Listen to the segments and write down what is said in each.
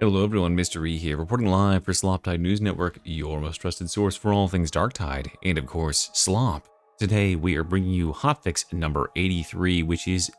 Hello everyone, Mr. E here, reporting live for Sloptide News Network, your most trusted source for all things Darktide, and of course, Slop. Today we are bringing you hotfix number 83, which is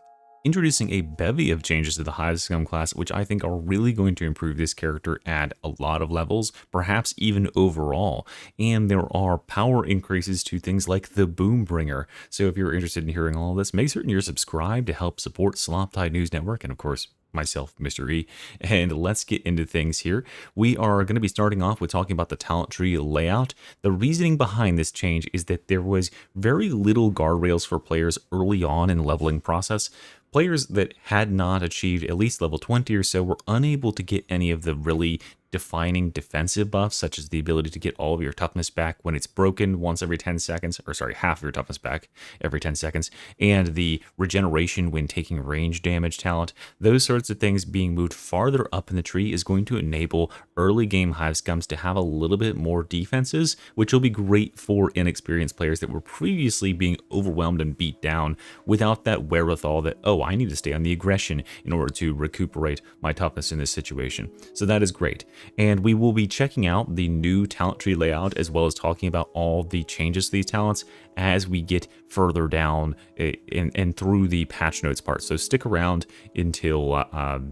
introducing a bevy of changes to the Hive Scum class, which I think are really going to improve this character at a lot of levels, perhaps even overall. And there are power increases to things like the Boombringer. So if you're interested in hearing all of this, make certain you're subscribed to help support Sloptide News Network, and of course, myself, Mr. E, and let's get into things here. We are going to be starting off with talking about the talent tree layout. The reasoning behind this change is that there was very little guardrails for players early on in the leveling process. Players that had not achieved at least level 20 or so were unable to get any of the really defining defensive buffs, such as the ability to get all of your toughness back when it's broken once every 10 seconds, or sorry, half of your toughness back every 10 seconds, and the regeneration when taking range damage talent. Those sorts of things being moved farther up in the tree is going to enable early game Hive Scums to have a little bit more defenses, which will be great for inexperienced players that were previously being overwhelmed and beat down without that wherewithal that, oh, I need to stay on the aggression in order to recuperate my toughness in this situation. So that is great. And we will be checking out the new talent tree layout as well as talking about all the changes to these talents as we get further down and through the patch notes part. So stick around until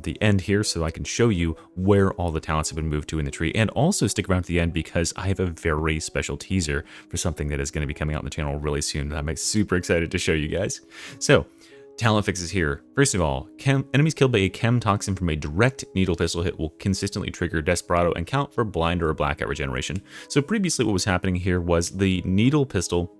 the end here so I can show you where all the talents have been moved to in the tree. And also stick around to the end because I have a very special teaser for something that is going to be coming out on the channel really soon that I'm super excited to show you guys. So talent fixes here. First of all, enemies killed by a chem toxin from a direct needle pistol hit will consistently trigger Desperado and count for blind or blackout regeneration. So previously what was happening here was the needle pistol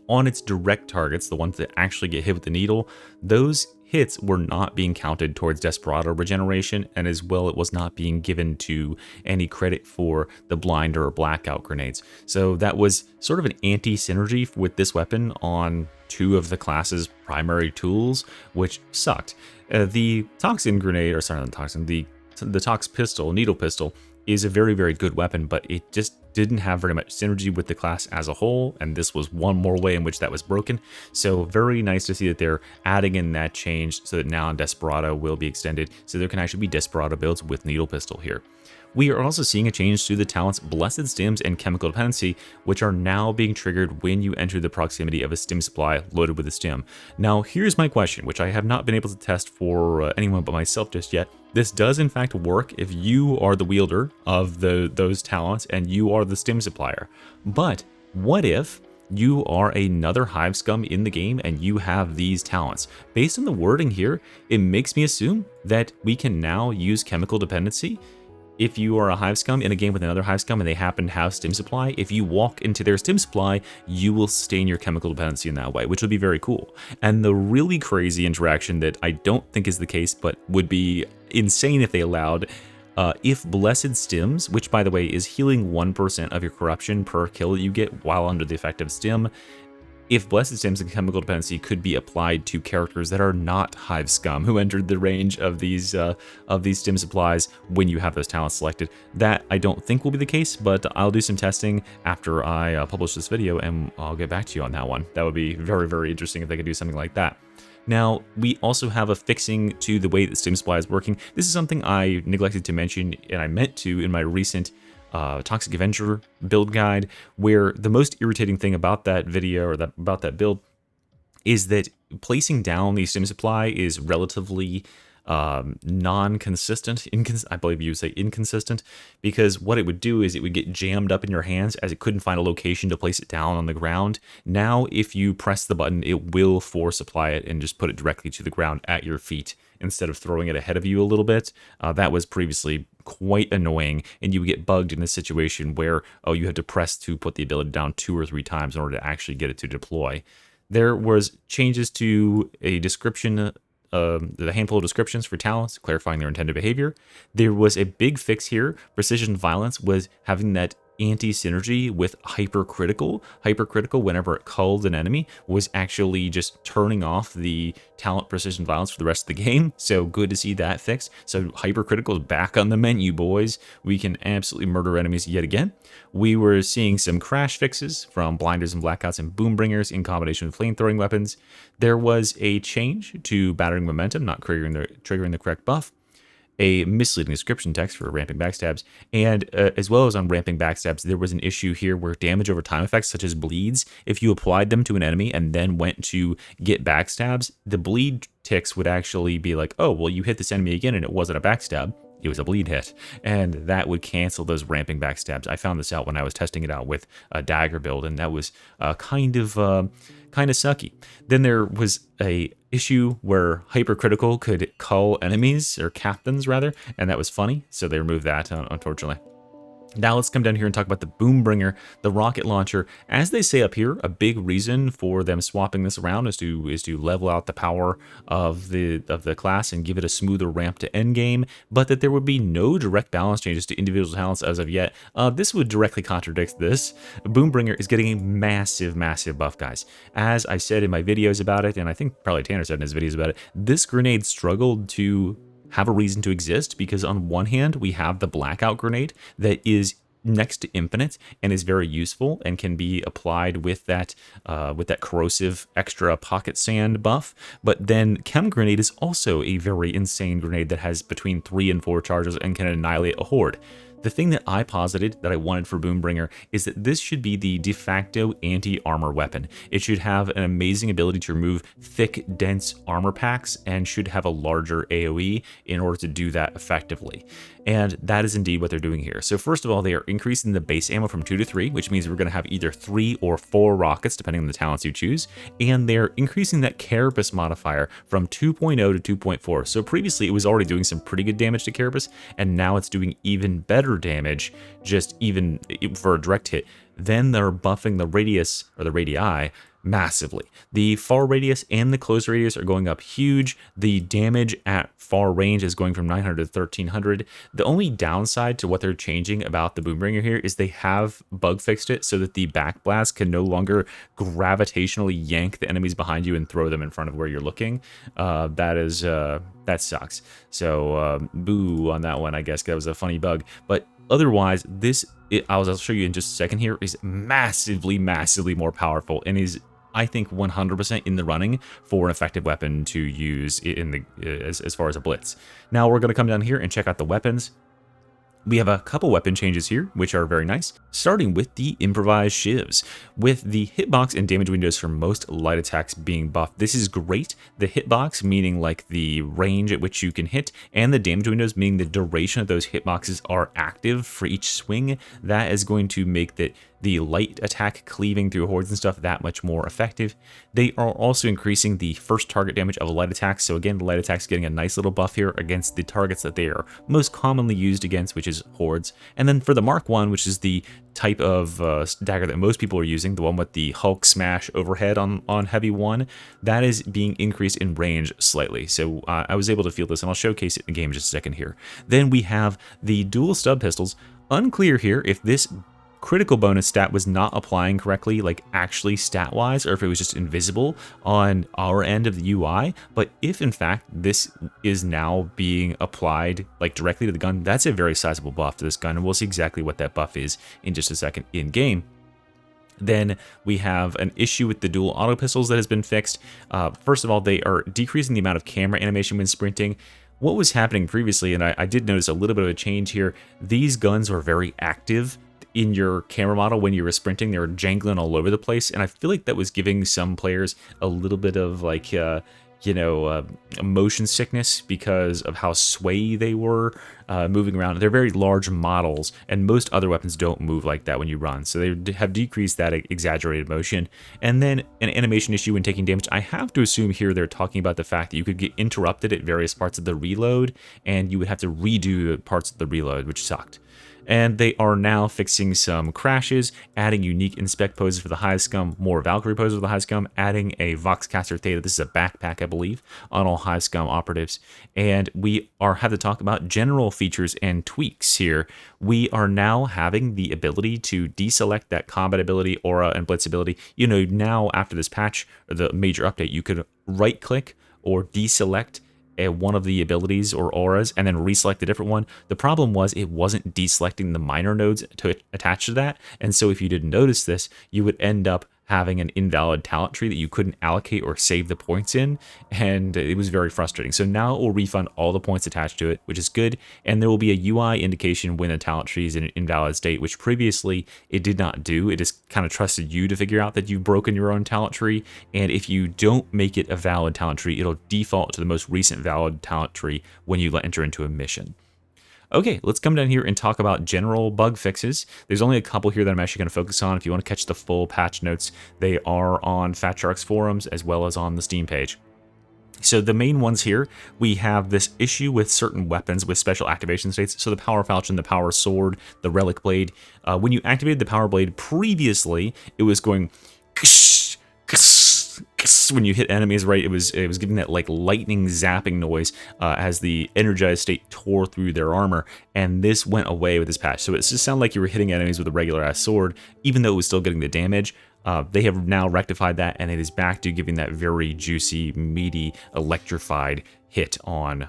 on its direct targets, the ones that actually get hit with the needle, those hits were not being counted towards Desperado regeneration, and as well it was not being given to any credit for the blind or blackout grenades. So that was sort of an anti-synergy with this weapon on two of the class's primary tools, which sucked. The toxin grenade, or sorry, not the toxin, the tox pistol, needle pistol, is a very, very good weapon, but it just didn't have very much synergy with the class as a whole, and this was one more way in which that was broken. So very nice to see that they're adding in that change so that now Desperado will be extended, so there can actually be Desperado builds with needle pistol here. We are also seeing a change to the talents Blessed Stims and Chemical Dependency, which are now being triggered when you enter the proximity of a stim supply loaded with a stim. Now, here's my question, which I have not been able to test for anyone but myself just yet. This does in fact work if you are the wielder of those talents and you are the stim supplier. But what if you are another Hive Scum in the game and you have these talents? Based on the wording here, it makes me assume that we can now use Chemical Dependency. If you are a Hive Scum in a game with another Hive Scum and they happen to have stim supply, if you walk into their stim supply, you will sustain your chemical dependency in that way, which would be very cool. And the really crazy interaction that I don't think is the case, but would be insane if they allowed, if Blessed Stims, which by the way is healing 1% of your corruption per kill that you get while under the effect of stim, if Blessed Stims and Chemical Dependency could be applied to characters that are not Hive Scum who entered the range of these stim supplies when you have those talents selected. That I don't think will be the case, but I'll do some testing after I publish this video and I'll get back to you on that one. That would be very, very interesting if they could do something like that. Now, we also have a fixing to the way that stim supply is working. This is something I neglected to mention, and I meant to in my recent Toxic Avenger build guide, where the most irritating thing about that video or about that build is that placing down the stim supply is relatively non-consistent. I believe you would say inconsistent, because what it would do is it would get jammed up in your hands as it couldn't find a location to place it down on the ground. Now, if you press the button, it will force apply it and just put it directly to the ground at your feet instead of throwing it ahead of you a little bit. That was previously quite annoying, and you would get bugged in a situation where, oh, you had to press to put the ability down 2 or 3 times in order to actually get it to deploy. There was changes to a description, the handful of descriptions for talents, clarifying their intended behavior. There was a big fix here. Precision Violence was having that anti-synergy with hypercritical. Hypercritical, whenever it culled an enemy, was actually just turning off the talent Precision Violence for the rest of the game. So good to see that fixed. So hypercritical is back on the menu, boys. We can absolutely murder enemies yet again. We were seeing some crash fixes from blinders and blackouts and boombringers in combination with flame-throwing weapons. There was a change to battering momentum, not triggering the correct buff. a misleading description text for ramping backstabs, and as well as on ramping backstabs, there was an issue here where damage over time effects such as bleeds, if you applied them to an enemy and then went to get backstabs, the bleed ticks would actually be like, oh, well, you hit this enemy again and it wasn't a backstab, it was a bleed hit, and that would cancel those ramping backstabs. I found this out when I was testing it out with a dagger build, and that was kind of sucky. Then there was a issue where hypercritical could cull enemies, or captains rather, and that was funny, so they removed that, unfortunately. Now let's come down here and talk about the Boombringer, the rocket launcher. As they say up here, a big reason for them swapping this around is to level out the power of the class and give it a smoother ramp to endgame, but that there would be no direct balance changes to individual talents as of yet. This would directly contradict this. Boombringer is getting a massive, massive buff, guys. As I said in my videos about it, and I think probably Tanner said in his videos about it, this grenade struggled to have a reason to exist, because on one hand we have the blackout grenade that is next to infinite and is very useful and can be applied with that corrosive extra pocket sand buff, but then chem grenade is also a very insane grenade that has between 3 and 4 charges and can annihilate a horde. The thing that I posited that I wanted for Boombringer is that this should be the de facto anti-armor weapon. It should have an amazing ability to remove thick, dense armor packs and should have a larger AoE in order to do that effectively. And that is indeed what they're doing here. So first of all, they are increasing the base ammo from 2 to 3, which means we're going to have either 3 or 4 rockets, depending on the talents you choose. And they're increasing that Carapace modifier from 2.0 to 2.4. So previously it was already doing some pretty good damage to Carapace, and now it's doing even better damage, just even for a direct hit. Then they're buffing the radius, or the radii, massively. The far radius and the close radius are going up huge. The damage at far range is going from 900 to 1300. The only downside to what they're changing about the Boombringer here is they have bug fixed it so that the backblast can no longer gravitationally yank the enemies behind you and throw them in front of where you're looking. That sucks. So boo on that one, I guess. That was a funny bug. But otherwise, I'll show you in just a second here, is massively, massively more powerful and is, I think, 100% in the running for an effective weapon to use as far as a blitz. Now we're going to come down here and check out the weapons. We have a couple weapon changes here, which are very nice, starting with the improvised shivs. With the hitbox and damage windows for most light attacks being buffed, this is great. The hitbox, meaning like the range at which you can hit, and the damage windows, meaning the duration of those hitboxes are active for each swing. That is going to make the light attack cleaving through hordes and stuff that much more effective. They are also increasing the first target damage of a light attack. So again, the light attack's getting a nice little buff here against the targets that they are most commonly used against, which is hordes. And then for the Mark 1, which is the type of dagger that most people are using, the one with the Hulk smash overhead on heavy 1, that is being increased in range slightly. So I was able to feel this, and I'll showcase it in the game in just a second here. Then we have the dual stub pistols. Unclear here if this critical bonus stat was not applying correctly, like actually stat-wise, or if it was just invisible on our end of the UI. But if in fact this is now being applied like directly to the gun, that's a very sizable buff to this gun, and we'll see exactly what that buff is in just a second in game. Then we have an issue with the dual auto pistols that has been fixed. First of all, they are decreasing the amount of camera animation when sprinting. What was happening previously, and I did notice a little bit of a change here, these guns were very active in your camera model when you were sprinting. They were jangling all over the place, and I feel like that was giving some players a little bit of like motion sickness because of how sway they were moving around. They're very large models, and most other weapons don't move like that when you run, so they have decreased that exaggerated motion. And then an animation issue when taking damage. I have to assume here they're talking about the fact that you could get interrupted at various parts of the reload, and you would have to redo parts of the reload, which sucked. And they are now fixing some crashes, adding unique inspect poses for the high scum, more Valkyrie poses for the high scum, adding a Voxcaster Theta, this is a backpack I believe, on all high scum operatives. And we have to talk about general features and tweaks here. We are now having the ability to deselect that combat ability, aura, and blitz ability. You know, now after this patch, or the major update, you could right click or deselect one of the abilities or auras and then reselect a different one. The problem was it wasn't deselecting the minor nodes to attach to that, and so if you didn't notice this, you would end up having an invalid talent tree that you couldn't allocate or save the points in, and it was very frustrating. So now it will refund all the points attached to it, which is good, and there will be a UI indication when a talent tree is in an invalid state, which previously it did not do. It just kind of trusted you to figure out that you've broken your own talent tree, and if you don't make it a valid talent tree, it'll default to the most recent valid talent tree when you enter into a mission. Okay, let's come down here and talk about general bug fixes. There's only a couple here that I'm actually going to focus on. If you want to catch the full patch notes, they are on Fat Shark's forums as well as on the Steam page. So the main ones here, we have this issue with certain weapons with special activation states. So the Power Falchion, the Power Sword, the Relic Blade. When you activated the Power Blade previously, it was going when you hit enemies, right? It was giving that like lightning zapping noise as the energized state tore through their armor, and this went away with this patch. So it just sounded like you were hitting enemies with a regular ass sword, even though it was still getting the damage. They have now rectified that, and it is back to giving that very juicy, meaty, electrified hit on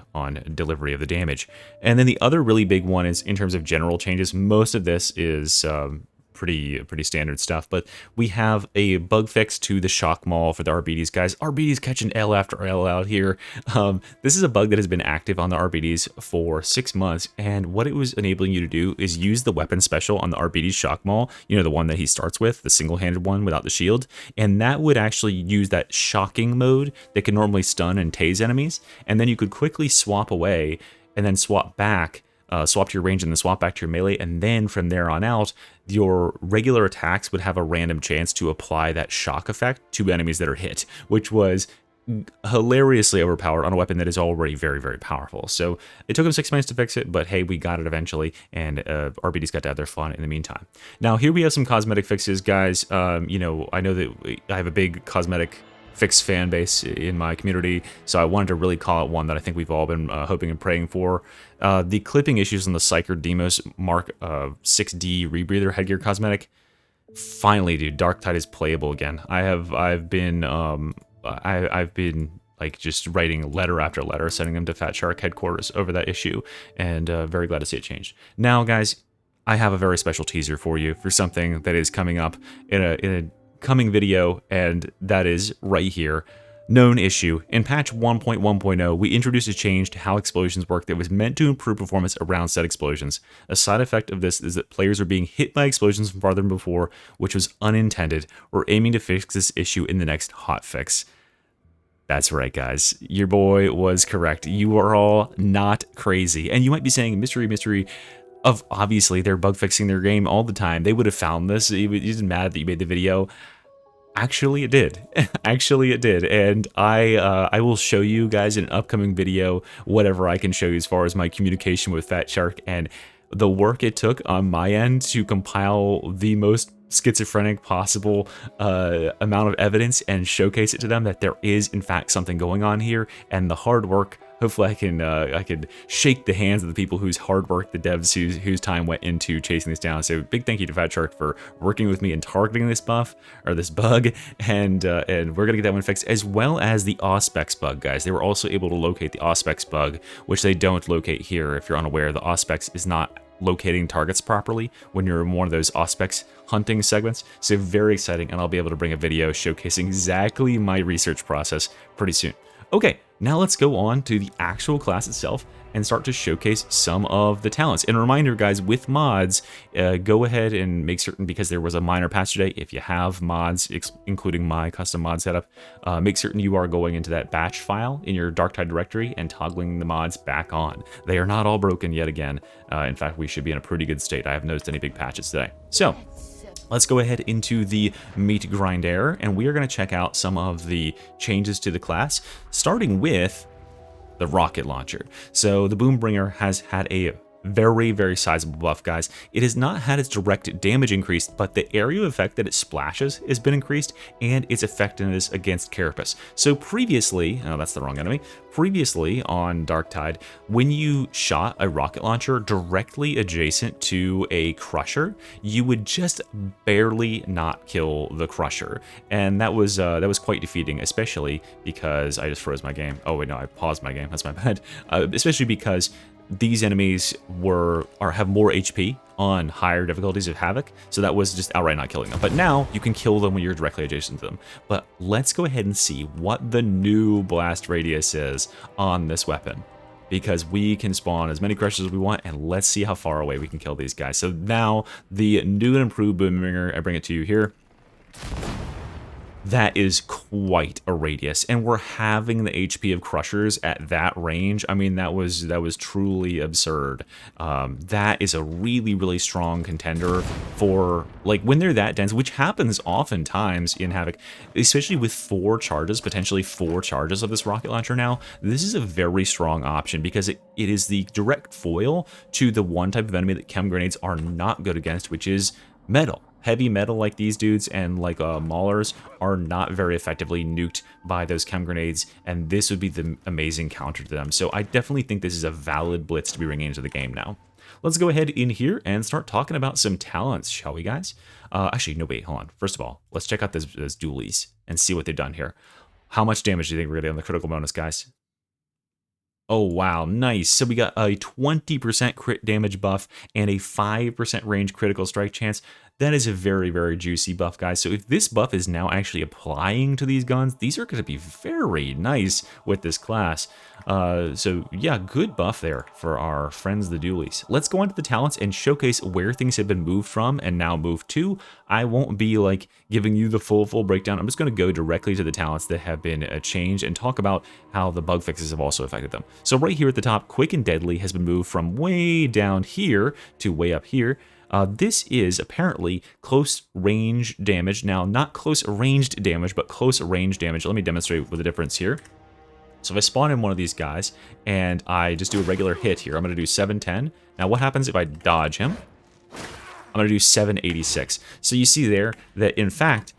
delivery of the damage. And then the other really big one is in terms of general changes. Most of this is pretty standard stuff, but we have a bug fix to the shock maul for the RBDs, guys. RBDs catching L after L out here. This is a bug that has been active on the RBDs for 6 months, and what it was enabling you to do is use the weapon special on the RBD's shock maul, you know, the one that he starts with, the single-handed one without the shield, and that would actually use that shocking mode that can normally stun and tase enemies, and then you could quickly swap away and then swap back, swap to your range and then swap back to your melee, and then from there on out, your regular attacks would have a random chance to apply that shock effect to enemies that are hit, which was hilariously overpowered on a weapon that is already very, very powerful. So it took them 6 months to fix it, but hey, we got it eventually, and RBD's got to have their fun in the meantime. Now, here we have some cosmetic fixes, guys. You know, I know that I have a big cosmetic fix fan base in my community, so I wanted to really call out one that I think we've all been hoping and praying for. The clipping issues on the Psyker Demos Mark 6D Rebreather headgear cosmetic. Finally, dude, Darktide is playable again. I've been like just writing letter after letter, sending them to Fat Shark headquarters over that issue, and very glad to see it changed. Now, guys, I have a very special teaser for you for something that is coming up in a coming video, and that is right here. Known issue. In patch 1.1.0, we introduced a change to how explosions work that was meant to improve performance around said explosions. A side effect of this is that players are being hit by explosions from farther than before, which was unintended. We're aiming to fix this issue in the next hotfix. That's right, guys. Your boy was correct. You are all not crazy. And you might be saying, mystery, of obviously they're bug fixing their game all the time. They would have found this. You isn't mad that you made the video. Actually, it did. Actually, it did. And I will show you guys in an upcoming video whatever I can show you as far as my communication with Fat Shark and the work it took on my end to compile the most schizophrenic possible amount of evidence and showcase it to them that there is in fact something going on here, and the hard work. Hopefully I can shake the hands of the people whose hard work, the devs whose time went into chasing this down. So big thank you to Fat Shark for working with me and targeting this buff, or this bug, and we're gonna get that one fixed, as well as the Auspex bug, guys. They were also able to locate the Auspex bug, which they don't locate here. If you're unaware, the Auspex is not locating targets properly when you're in one of those Auspex hunting segments. So very exciting, and I'll be able to bring a video showcasing exactly my research process pretty soon. Okay, now let's go on to the actual class itself and start to showcase some of the talents. And a reminder, guys, with mods, go ahead and make certain, because there was a minor patch today, if you have mods, including my custom mod setup, make certain you are going into that batch file in your Darktide directory and toggling the mods back on. They are not all broken yet again. In fact, we should be in a pretty good state. I haven't noticed any big patches today. So let's go ahead into the meat grinder, and we are going to check out some of the changes to the class, starting with the rocket launcher. So the Boombringer has had a very, very sizable buff, guys. It has not had its direct damage increased, but the area of effect that it splashes has been increased, and its effectiveness against Carapace. So previously, oh, that's the wrong enemy. Previously on Darktide, when you shot a rocket launcher directly adjacent to a crusher, you would just barely not kill the crusher, and that was quite defeating, especially because I just froze my game. Oh wait, no, I paused my game. That's my bad. Especially because these enemies have more HP on higher difficulties of Havoc, so that was just outright not killing them. But now you can kill them when you're directly adjacent to them. But let's go ahead and see what the new blast radius is on this weapon, because we can spawn as many crushers as we want, and let's see how far away we can kill these guys. So now the new and improved Boombringer, I bring it to you here. That is quite a radius, and we're having the HP of crushers at that range. I mean, that was truly absurd. That is a really, really strong contender for, like, when they're that dense, which happens oftentimes in Havoc, especially with 4 charges, potentially 4 charges of this rocket launcher now. This is a very strong option because it is the direct foil to the one type of enemy that chem grenades are not good against, which is metal. Heavy metal like these dudes and like maulers are not very effectively nuked by those chem grenades, and this would be the amazing counter to them. So I definitely think this is a valid blitz to be bringing into the game now. Let's go ahead in here and start talking about some talents, shall we, guys? Actually, no, wait, hold on. First of all, let's check out those dualies and see what they've done here. How much damage do you think we're going to get on the critical bonus, guys? Oh, wow, nice. So we got a 20% crit damage buff and a 5% range critical strike chance. That is a very, very juicy buff, guys. So if this buff is now actually applying to these guns, these are going to be very nice with this class. So yeah, good buff there for our friends, the dualies. Let's go on to the talents and showcase where things have been moved from and now moved to. I won't be like giving you the full breakdown. I'm just going to go directly to the talents that have been changed and talk about how the bug fixes have also affected them. So right here at the top, Quick and Deadly has been moved from way down here to way up here. This is apparently close range damage. Now, not close ranged damage, but close range damage. Let me demonstrate with the difference here. So if I spawn in one of these guys and I just do a regular hit here, I'm going to do 710. Now, what happens if I dodge him? I'm going to do 786. So you see there that, in fact,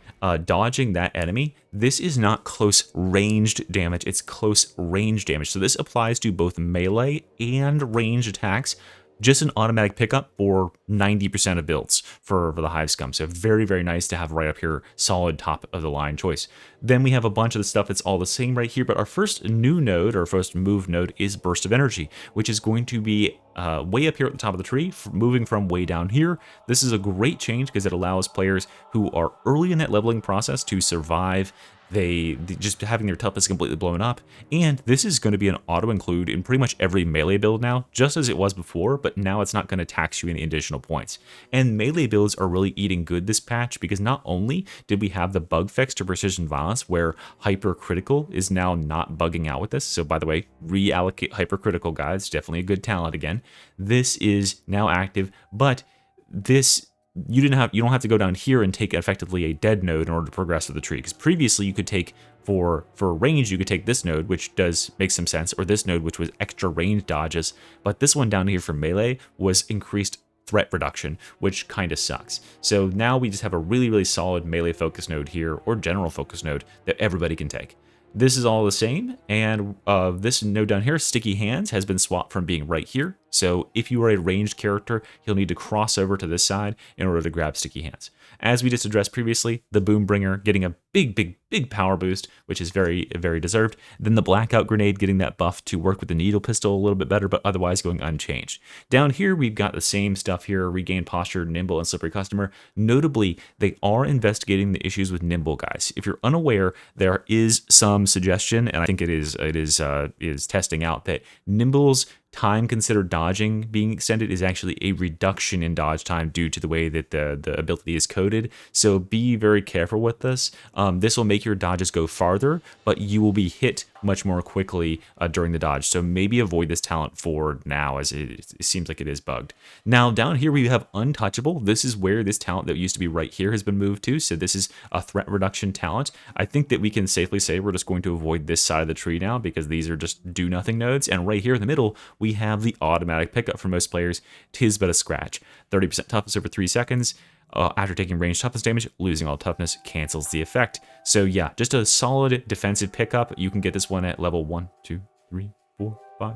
dodging that enemy, this is not close ranged damage, it's close range damage. So this applies to both melee and ranged attacks. Just an automatic pickup for 90% of builds for the Hive Scum. So very nice to have right up here, solid top of the line choice. Then we have a bunch of the stuff that's all the same right here, but our first new node, or first move node, is Burst of Energy, which is going to be way up here at the top of the tree, moving from way down here. This is a great change because it allows players who are early in that leveling process to survive they just having their toughness completely blown up. And this is going to be an auto include in pretty much every melee build now, just as it was before, but now it's not going to tax you any additional points. And melee builds are really eating good this patch because not only did we have the bug fix to Precision Violence where hypercritical is now not bugging out with this. So by the way, reallocate hypercritical, guys, definitely a good talent again. This is now active, but this you don't have to go down here and take effectively a dead node in order to progress through the tree, because previously you could take for range, you could take this node, which does make some sense, or this node, which was extra range dodges, but this one down here for melee was increased threat reduction, which kind of sucks. So now we just have a really solid melee focus node here, or general focus node, that everybody can take. This is all the same, and this node down here, Sticky Hands, has been swapped from being right here. So if you are a ranged character, you'll need to cross over to this side in order to grab Sticky Hands. As we just addressed previously, the Boombringer getting a big power boost, which is very deserved. Then the Blackout Grenade getting that buff to work with the Needle Pistol a little bit better, but otherwise going unchanged. Down here, we've got the same stuff here, Regain Posture, Nimble, and Slippery Customer. Notably, they are investigating the issues with Nimble, guys. If you're unaware, there is some suggestion, and I think it is testing out, that Nimble's time considered dodging being extended is actually a reduction in dodge time due to the way that the ability is coded. So be very careful with this. This will make your dodges go farther, but you will be hit much more quickly during the dodge. So maybe avoid this talent for now, as it seems like it is bugged. Now down here we have Untouchable. This is where this talent that used to be right here has been moved to. So this is a threat reduction talent. I think that we can safely say we're just going to avoid this side of the tree now because these are just do nothing nodes. And right here in the middle, we have the automatic pickup for most players. Tis but a scratch. 30% toughness over 3 seconds. After taking ranged toughness damage, losing all toughness cancels the effect. So yeah, just a solid defensive pickup. You can get this one at level 1, 2, 3, 4, 5,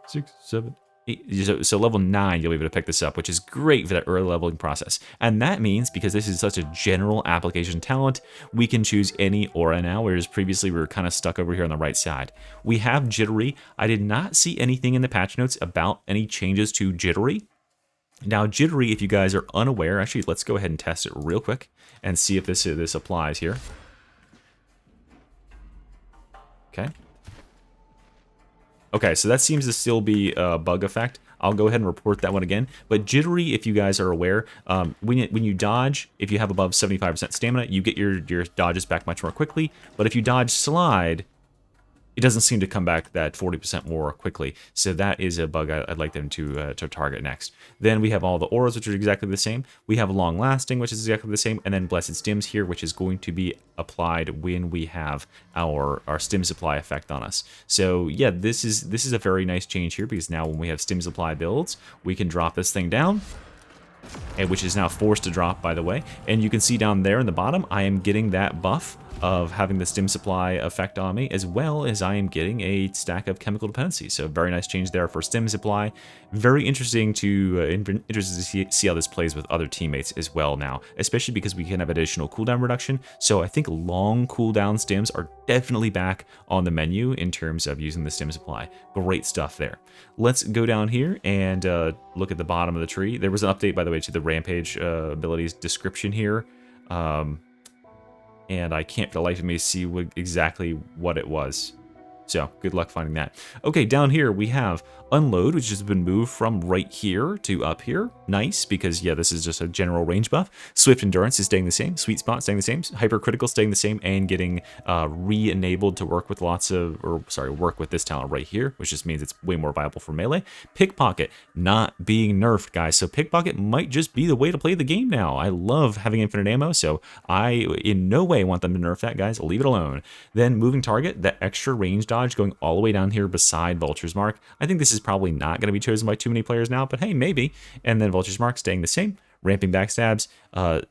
6, 7, 8. So level 9, you'll be able to pick this up, which is great for that early leveling process. And that means, because this is such a general application talent, we can choose any aura now, whereas previously we were kind of stuck over here on the right side. We have Jittery. I did not see anything in the patch notes about any changes to Jittery. Now, jittery, if you guys are unaware, actually, let's go ahead and test it real quick and see if this applies here. Okay. Okay, so that seems to still be a bug effect. I'll go ahead and report that one again. But jittery, if you guys are aware, when you dodge, if you have above 75% stamina, you get your dodges back much more quickly. But if you dodge slide, it doesn't seem to come back that 40% more quickly. So that is a bug I'd like them to target next. Then we have all the auras, which are exactly the same. We have long lasting, which is exactly the same. And then blessed stims here, which is going to be applied when we have our stim supply effect on us. So yeah, this is a very nice change here, because now when we have stim supply builds, we can drop this thing down, and which is now forced to drop, by the way. And you can see down there in the bottom, I am getting that buff of having the stim supply effect on me, as well as I am getting a stack of chemical dependencies. So very nice change there for stim supply. Very interesting to see how this plays with other teammates as well now, especially because we can have additional cooldown reduction. So I think long cooldown stims are definitely back on the menu in terms of using the stim supply. Great stuff there. Let's go down here and look at the bottom of the tree. There was an update, by the way, to the Rampage abilities description here. And I can't for the life of me see exactly what it was. So good luck finding that. Okay, down here we have Unload, which has been moved from right here to up here. Nice, because yeah, this is just a general range buff. Swift Endurance is staying the same. Sweet Spot staying the same. Hypercritical staying the same, and getting re-enabled to work with work with this talent right here, which just means it's way more viable for melee. Pickpocket not being nerfed, guys. So Pickpocket might just be the way to play the game now. I love having infinite ammo, so I in no way want them to nerf that, guys. Leave it alone. Then Moving Target, that extra range dodge going all the way down here beside Vulture's Mark. I think this is probably not going to be chosen by too many players now, but hey, maybe. And then Vulture's Mark staying the same. Ramping backstabs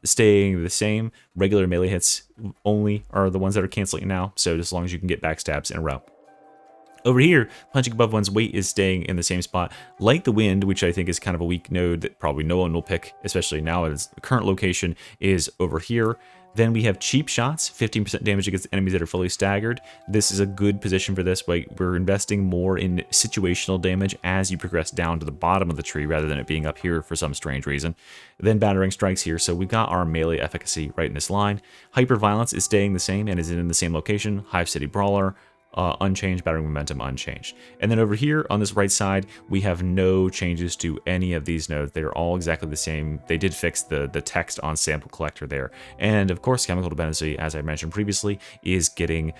staying the same. Regular melee hits only are the ones that are canceling now, so just as long as you can get backstabs in a row. Over here, punching above one's weight is staying in the same spot. Like the Wind, which I think is kind of a weak node that probably no one will pick, especially now at its current location, is over here. Then we have Cheap Shots, 15% damage against enemies that are fully staggered. This is a good position for this, but we're investing more in situational damage as you progress down to the bottom of the tree rather than it being up here for some strange reason. Then Battering Strikes here, so we've got our melee efficacy right in this line. Hyper Violence is staying the same and is in the same location. Hive City Brawler, unchanged. Battering Momentum unchanged. And then over here on this right side, we have no changes to any of these nodes. They're all exactly the same. They did fix the text on Sample Collector there. And of course, Chemical Dependency, as I mentioned previously, is getting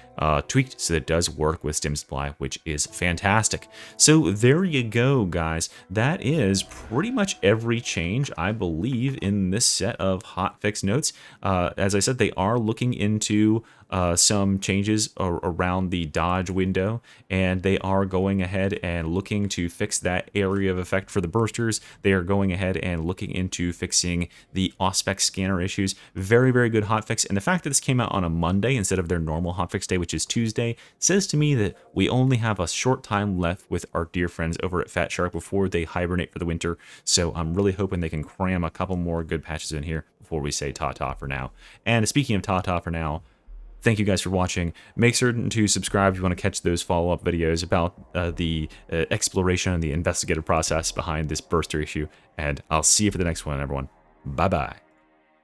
tweaked so that it does work with Stim Supply, which is fantastic. So there you go, guys. That is pretty much every change, I believe, in this set of hotfix notes. As I said, they are looking into some changes around the dodge window, and they are going ahead and looking to fix that area of effect for the bursters. They are going ahead and looking into fixing the Auspex scanner issues. Very, very good hotfix, and the fact that this came out on a Monday instead of their normal hotfix day, which is Tuesday, says to me that we only have a short time left with our dear friends over at Fat Shark before they hibernate for the winter. So I'm really hoping they can cram a couple more good patches in here before we say ta-ta for now. And speaking of ta-ta for now, thank you guys for watching. Make certain to subscribe if you want to catch those follow-up videos about the exploration and the investigative process behind this burster issue. And I'll see you for the next one, everyone. Bye-bye.